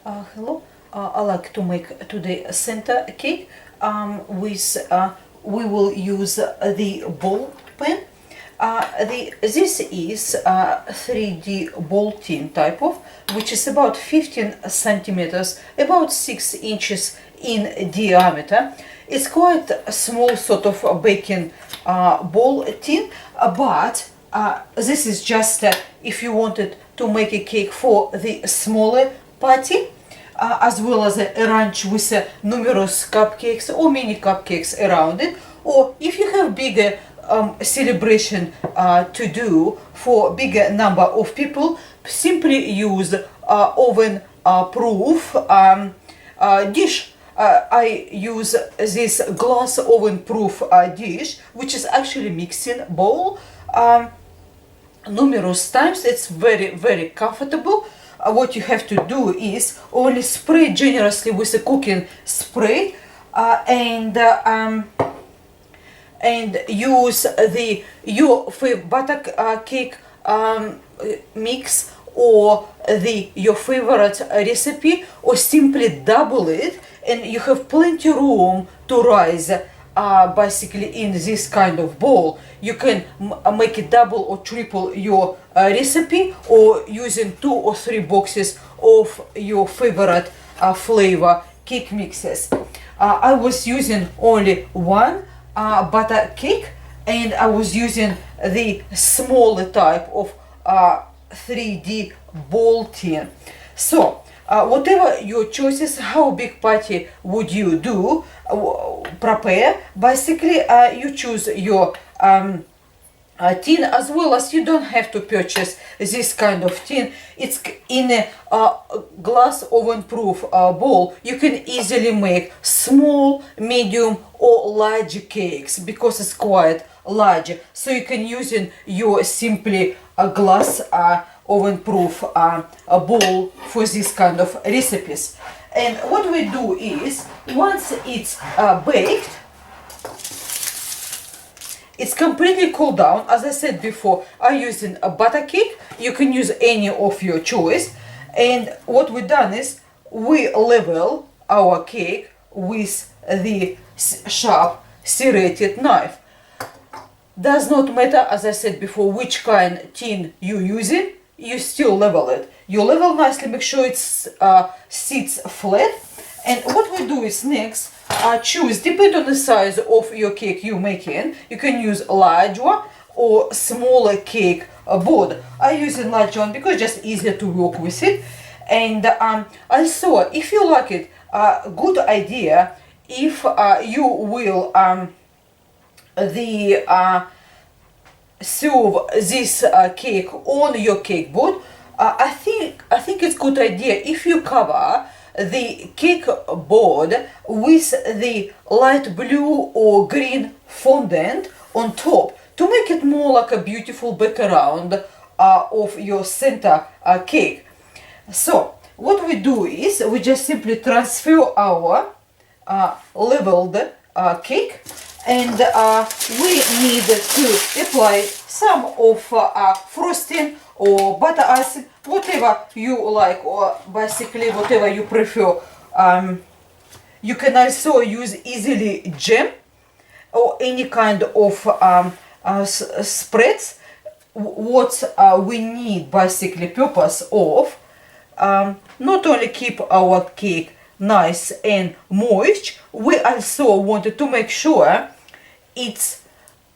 Hello, I like to make today a center cake with we will use the ball pen. This is 3D ball tin type of, which is about 15 centimeters, about 6 inches in diameter. It's quite a small sort of a baking ball tin, but this is just if you wanted to make a cake for the smaller party, as well as a ranch with numerous cupcakes or mini cupcakes around it, or if you have bigger celebration to do for bigger number of people, simply use oven proof dish. I use this glass oven proof dish, which is actually mixing bowl numerous times. It's very comfortable. What you have to do is only spray generously with a cooking spray and use your butter cake mix or your favorite recipe, or simply double it, and you have plenty room to rise basically in this kind of bowl. You can make it double or triple your recipe, or using 2 or 3 boxes of your favorite flavor cake mixes. I was using only one butter cake, and I was using the smaller type of 3D ball tin. So whatever your choices, how big party would you do, prepare. Basically, you choose your tin, as well as you don't have to purchase this kind of tin. It's in a glass oven proof bowl. You can easily make small, medium or large cakes because it's quite large. So you can use in your simply glass oven proof bowl for this kind of recipes. And what we do is, once it's baked, it's completely cooled down. As I said before, I'm using a butter cake. You can use any of your choice. And what we done is, we level our cake with the sharp serrated knife. Does not matter, as I said before, which kind tin you using, you still level it. You level nicely, make sure it sits flat. And what we do is next, choose, depending on the size of your cake you're making, you can use a large one or smaller cake board. I'm using large one because it's just easier to work with it. And also, if you like it, good idea if you will serve this cake on your cake board. I think it's good idea if you cover the cake board with the light blue or green fondant on top to make it more like a beautiful background of your center cake. So what we do is, we just simply transfer our leveled cake, and we need to apply some of frosting or butter icing, whatever you like, or basically whatever you prefer. You can also use easily jam or any kind of spreads. What we need basically purpose of not only keep our cake nice and moist, we also wanted to make sure it's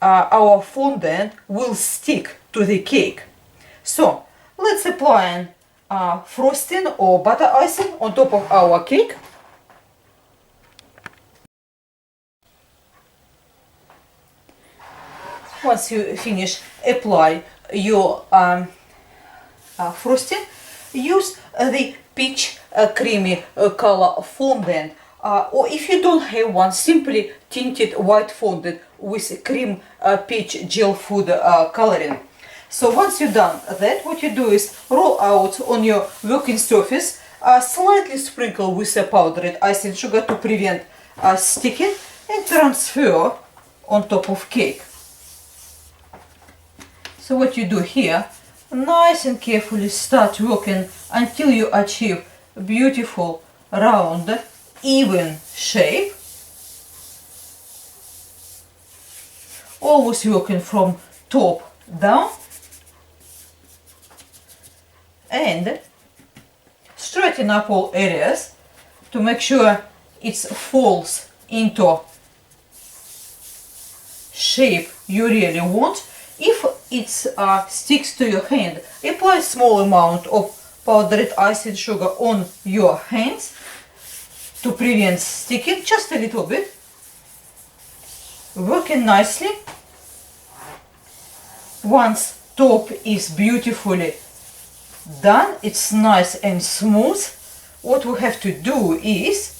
our fondant will stick to the cake. So let's apply frosting or butter icing on top of our cake. Once you finish apply your frosting, use the peach creamy color fondant, or if you don't have one, simply tinted white fondant with cream peach gel food coloring. So once you're done that, what you do is roll out on your working surface, slightly sprinkle with a powdered icing sugar to prevent sticking, and transfer on top of cake. So what you do here, nice and carefully start working until you achieve a beautiful, round, even shape. Always working from top down and straighten up all areas to make sure it falls into shape you really want. If it sticks to your hand, apply a small amount of powdered icing sugar on your hands to prevent sticking, just a little bit. Working nicely. Once top is beautifully done, it's nice and smooth, what we have to do is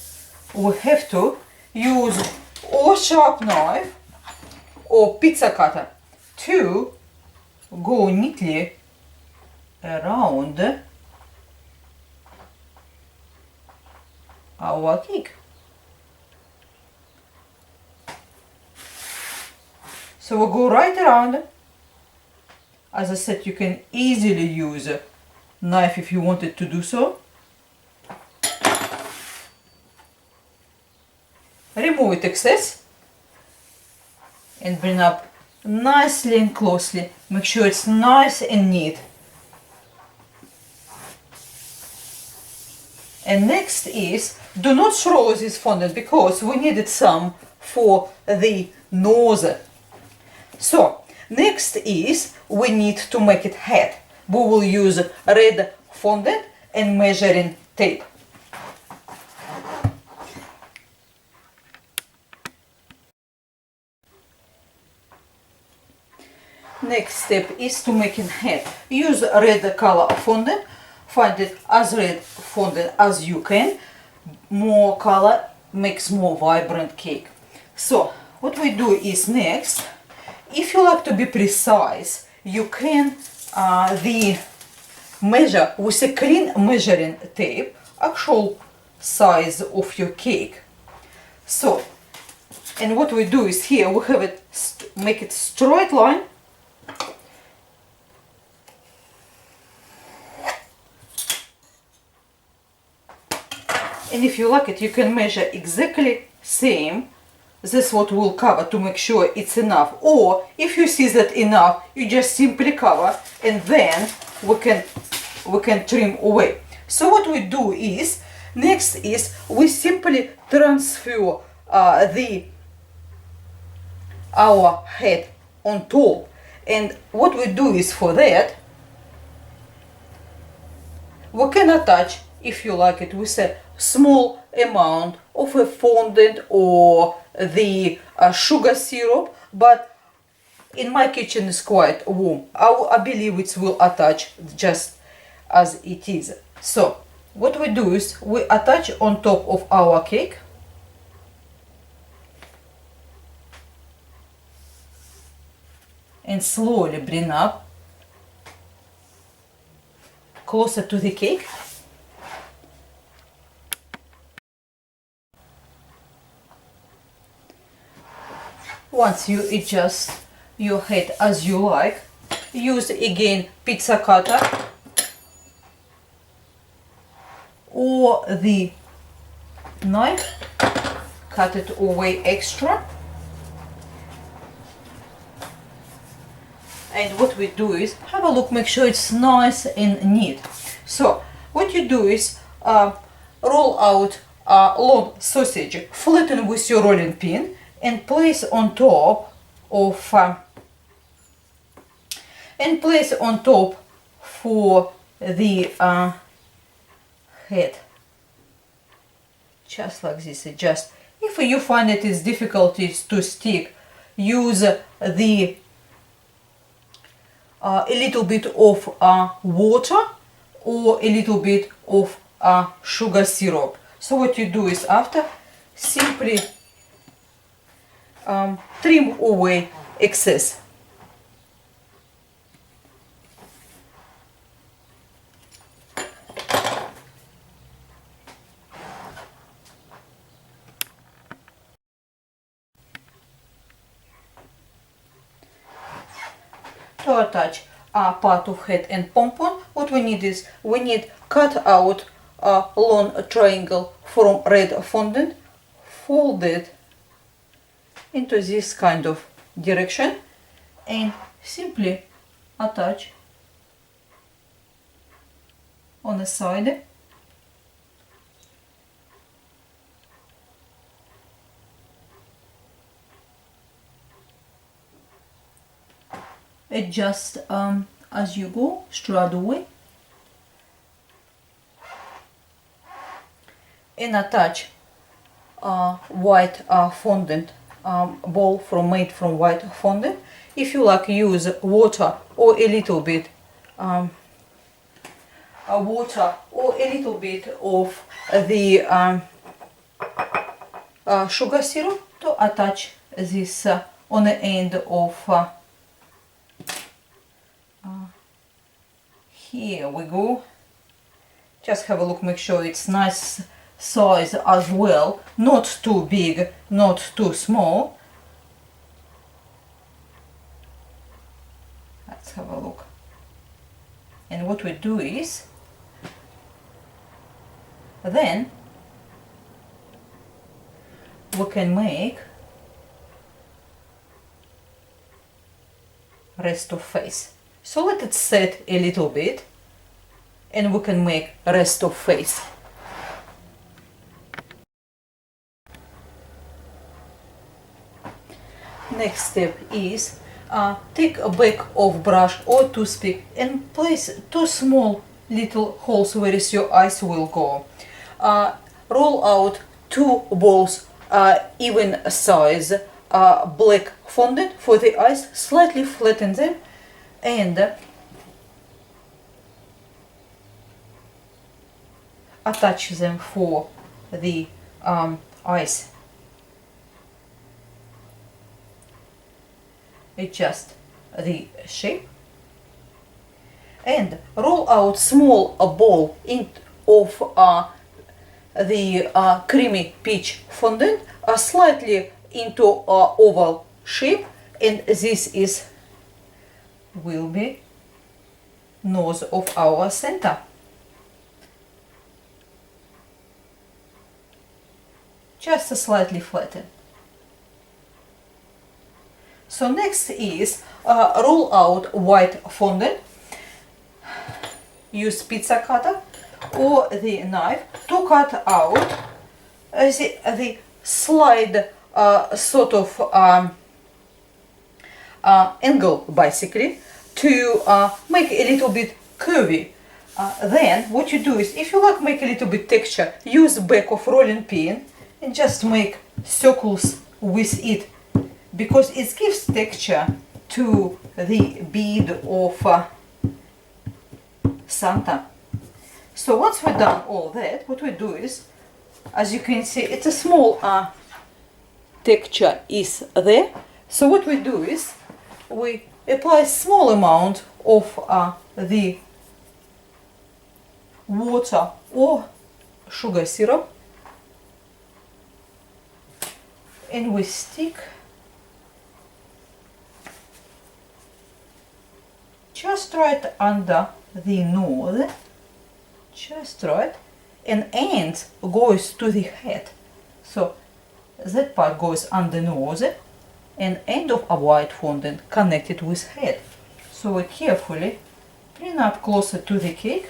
we have to use or sharp knife or pizza cutter to go neatly around our cake. So we'll go right around. As I said, you can easily use a knife if you wanted to do so. Remove it excess and bring up nicely and closely. Make sure it's nice and neat. And next is, do not throw this fondant because we needed some for the nose. So next is we need to make it head. We will use red fondant and measuring tape. Next step is to make it head. Use red color fondant. Find it as red fondant as you can. More color makes more vibrant cake. So what we do is next, if you like to be precise, you can measure with a clean measuring tape actual size of your cake. So, and what we do is here we have it, make it straight line. And if you like it, you can measure exactly same. This is what we'll cover to make sure it's enough. Or if you see that enough, you just simply cover and then we can trim away. So what we do is, next is we simply transfer our head on top. And what we do is for that, we can attach, if you like it, with a small amount of a fondant or the sugar syrup, but in my kitchen is quite warm. I believe it will attach just as it is. So what we do is we attach on top of our cake. And slowly bring up closer to the cake. Once you adjust your head as you like, use again pizza cutter or the knife, cut it away extra. And what we do is have a look, make sure it's nice and neat. So what you do is roll out a long sausage, flatten with your rolling pin and place on top of for the head, just like this. Just if you find it is difficulties to stick, use the a little bit of water or a little bit of sugar syrup. So what you do is after simply trim away excess. To attach part of head and pompon, what we need is we need cut out a long triangle from red fondant, fold it into this kind of direction, and simply attach on the side. Adjust as you go straight away, and attach white fondant ball made from white fondant. If you like, use water or a little bit of the sugar syrup to attach this on the end of here we go. Just have a look, make sure it's nice size as well, not too big, not too small. Let's have a look. And what we do is then we can make rest of face. So let it set a little bit and we can make rest of face. Next step is take a back of brush or toothpick and place two small little holes where your eyes will go. Roll out two balls even size black fondant for the eyes, slightly flatten them and attach them for the eyes. Adjust the shape and roll out small ball of the creamy peach fondant slightly into oval shape, and this will be nose of our center. Just slightly flatten. So next is roll out white fondant. Use pizza cutter or the knife to cut out the slide sort of angle, basically, to make a little bit curvy. Then what you do is, if you like make a little bit texture, use back of rolling pin and just make circles with it, because it gives texture to the bead of Santa. So once we've done all that, what we do is, as you can see, it's a small texture is there. So what we do is we apply a small amount of the water or sugar syrup, and we stick just right under the nose, just right, and end goes to the head. So that part goes under nose and end of a white fondant connected with head. So we carefully bring up closer to the cake.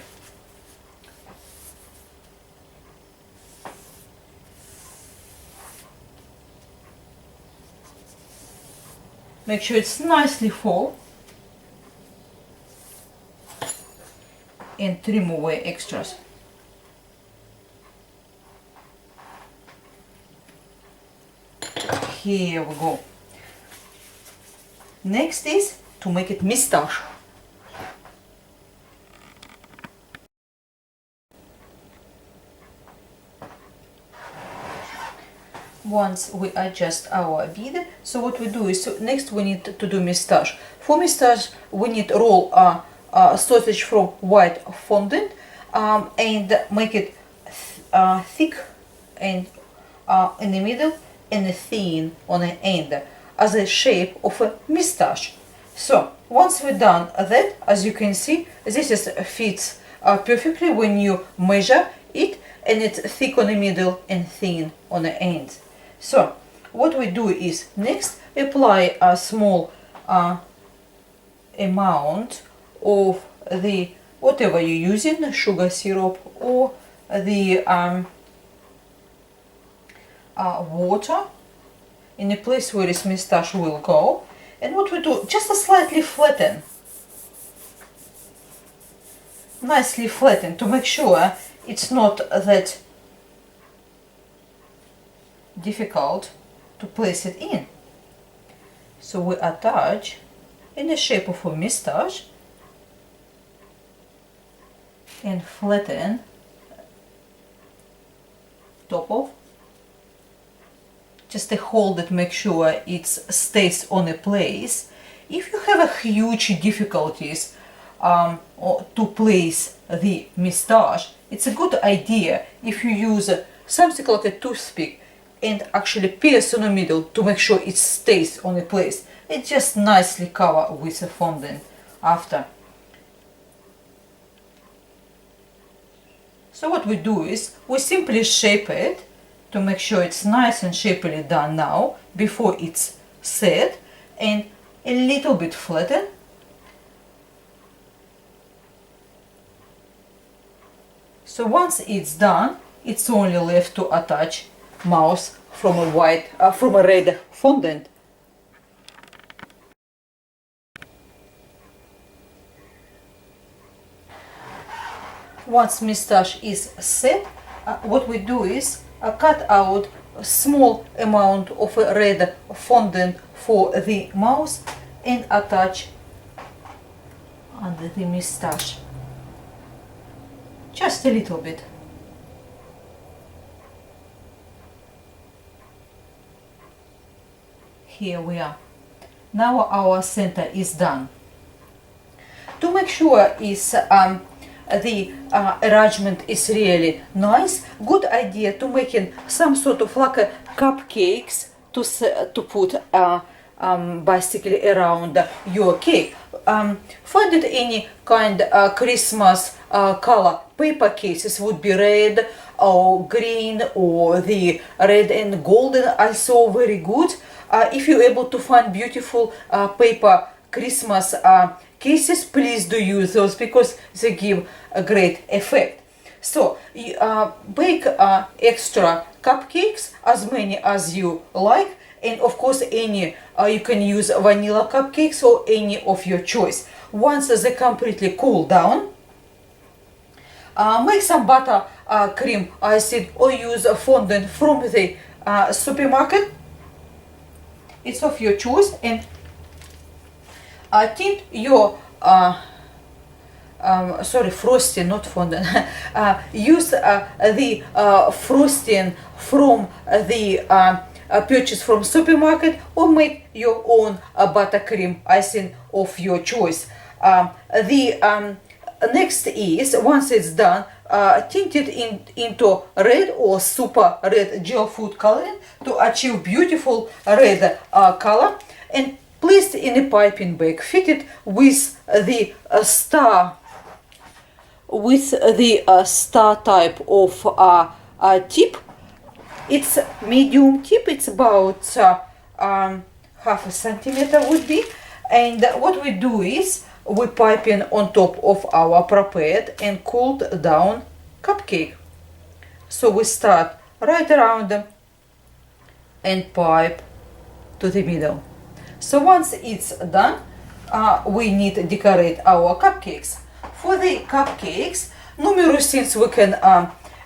Make sure it's nicely full and trim away extras. Here we go. Next is to make it mustache. Once we adjust our bead, so what we do is, so next we need to do mustache. For mustache we need roll sausage from white fondant and make it thick and in the middle and thin on the end as a shape of a mustache. So once we're done that, as you can see, this is fits perfectly when you measure it, and it's thick on the middle and thin on the ends. So what we do is next apply a small amount of the whatever you're using, sugar syrup or the water in a place where this moustache will go. And what we do, just a slightly flatten, nicely flatten, to make sure it's not that difficult to place it in. So we attach in the shape of a moustache and flatten top of, just to hold it, make sure it stays on a place. If you have a huge difficulties to place the moustache, it's a good idea if you use something like a toothpick and actually pierce in the middle to make sure it stays on a place. It just nicely cover with a fondant after. So what we do is we simply shape it to make sure it's nice and shapely done now before it's set, and a little bit flatten. So once it's done, it's only left to attach mouth from a red fondant. Once moustache is set, what we do is cut out a small amount of a red fondant for the mouth and attach under the moustache. Just a little bit. Here we are. Now our center is done. To make sure the arrangement is really nice, good idea to making some sort of like a cupcakes to put basically around your cake. Find it any kind Christmas color paper cases, would be red or green, or the red and golden, also very good. If you're able to find beautiful paper Christmas cases, please do use those because they give a great effect. So bake extra cupcakes, as many as you like, and of course any you can use vanilla cupcakes or any of your choice. Once they completely cool down, make some butter cream icing or use a fondant from the supermarket. It's of your choice, and tint your frosting, not fondant. Use the frosting from the purchase from supermarket, or make your own buttercream icing of your choice. The next is, once it's done, tint it into red or super red gel food coloring to achieve beautiful red color, and place in a piping bag. Fit it with the star type of tip. It's medium tip. It's about half a centimeter would be. And what we do is we pipe in on top of our prepared and cooled down cupcake. So we start right around them and pipe to the middle. So once it's done, we need to decorate our cupcakes. For the cupcakes, numerous things we can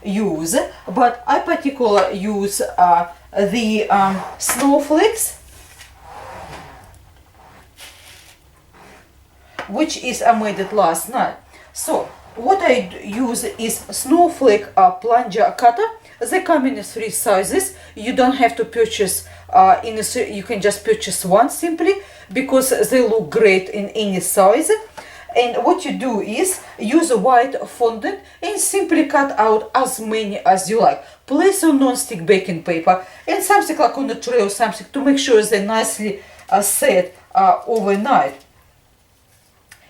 use, but I particularly use the snowflakes, which is I made it last night. So what I use is snowflake plunger cutter. They come in 3 sizes. You don't have to purchase you can just purchase one simply because they look great in any size. And what you do is use a white fondant and simply cut out as many as you like. Place on non-stick baking paper and something like on a tray or something to make sure they're nicely set overnight.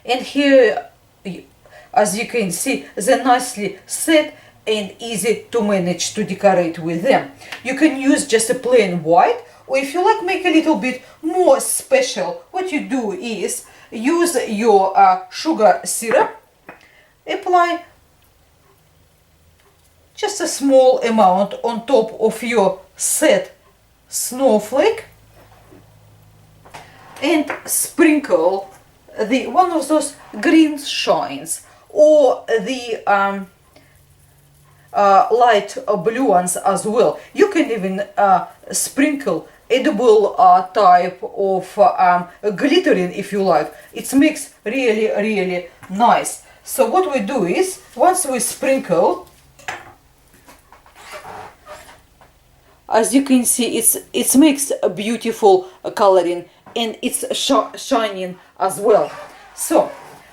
And here, as you can see, they're nicely set and easy to manage to decorate with them. You can use just a plain white, or if you like make a little bit more special, what you do is use your sugar syrup, apply just a small amount on top of your set snowflake, and sprinkle the one of those green shines or the light blue ones as well. You can even sprinkle edible type of glittering if you like. It makes really nice. So what we do is, once we sprinkle, as you can see, it makes a beautiful coloring, and it's shining as well. So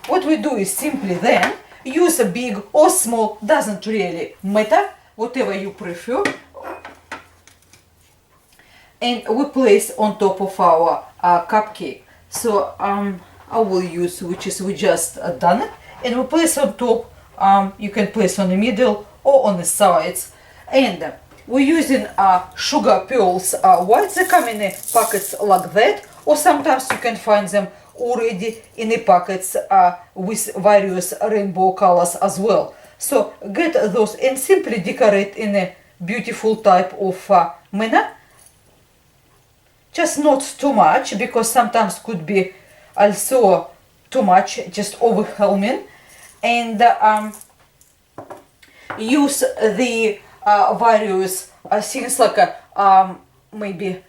what we do is simply then use a big or small, doesn't really matter, whatever you prefer, and we place on top of our cupcake. So I will use, which is we just done it, and we place on top. You can place on the middle or on the sides, and we're using sugar pearls white. They come in packets like that, or sometimes you can find them already in the packets with various rainbow colors as well. So get those and simply decorate in a beautiful type of manner. Just not too much, because sometimes could be also too much, just overwhelming. And use the various things like maybe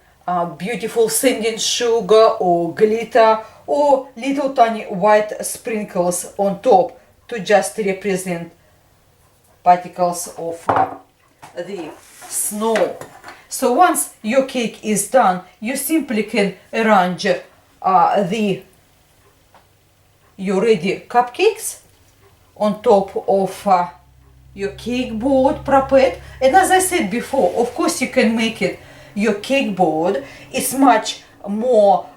beautiful sanding sugar or glitter or little tiny white sprinkles on top to just represent particles of the snow. So once your cake is done, you simply can arrange your ready cupcakes on top of your cake board prepared. And as I said before, of course you can make it, your cake board is much more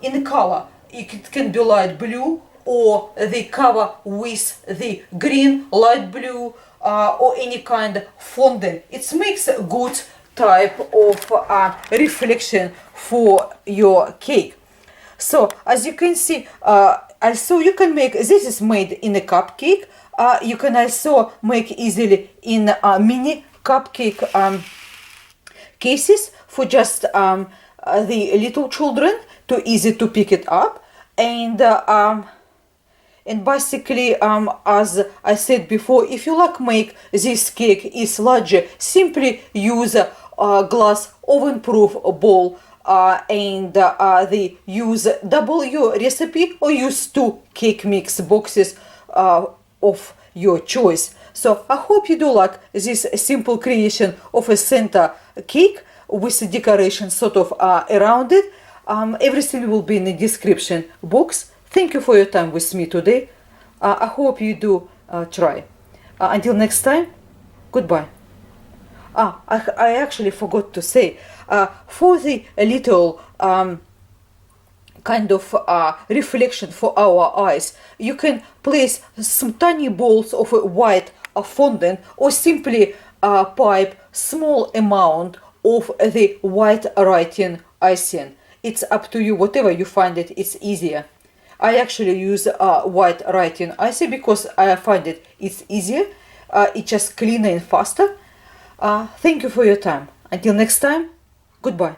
in color. It can be light blue, or the cover with the green, light blue, or any kind of fondant. It makes a good type of reflection for your cake. So as you can see, also you can make, this is made in a cupcake. You can also make easily in mini cupcake cases for just the little children, too easy to pick it up. And basically, as I said before, if you like make this cake is larger, simply use a glass oven-proof bowl, and they use double your recipe or use 2 cake mix boxes of your choice. So I hope you do like this simple creation of a center cake with the decoration sort of around it. Everything will be in the description box. Thank you for your time with me today. I hope you do try. Until next time, goodbye. I actually forgot to say, for the little kind of reflection for our eyes, you can place some tiny balls of white fondant, or simply pipe small amount of the white writing icing. It's up to you, whatever you find it's easier. I actually use white writing icing because I find it's easier, it's just cleaner and faster. Thank you for your time. Until next time, goodbye.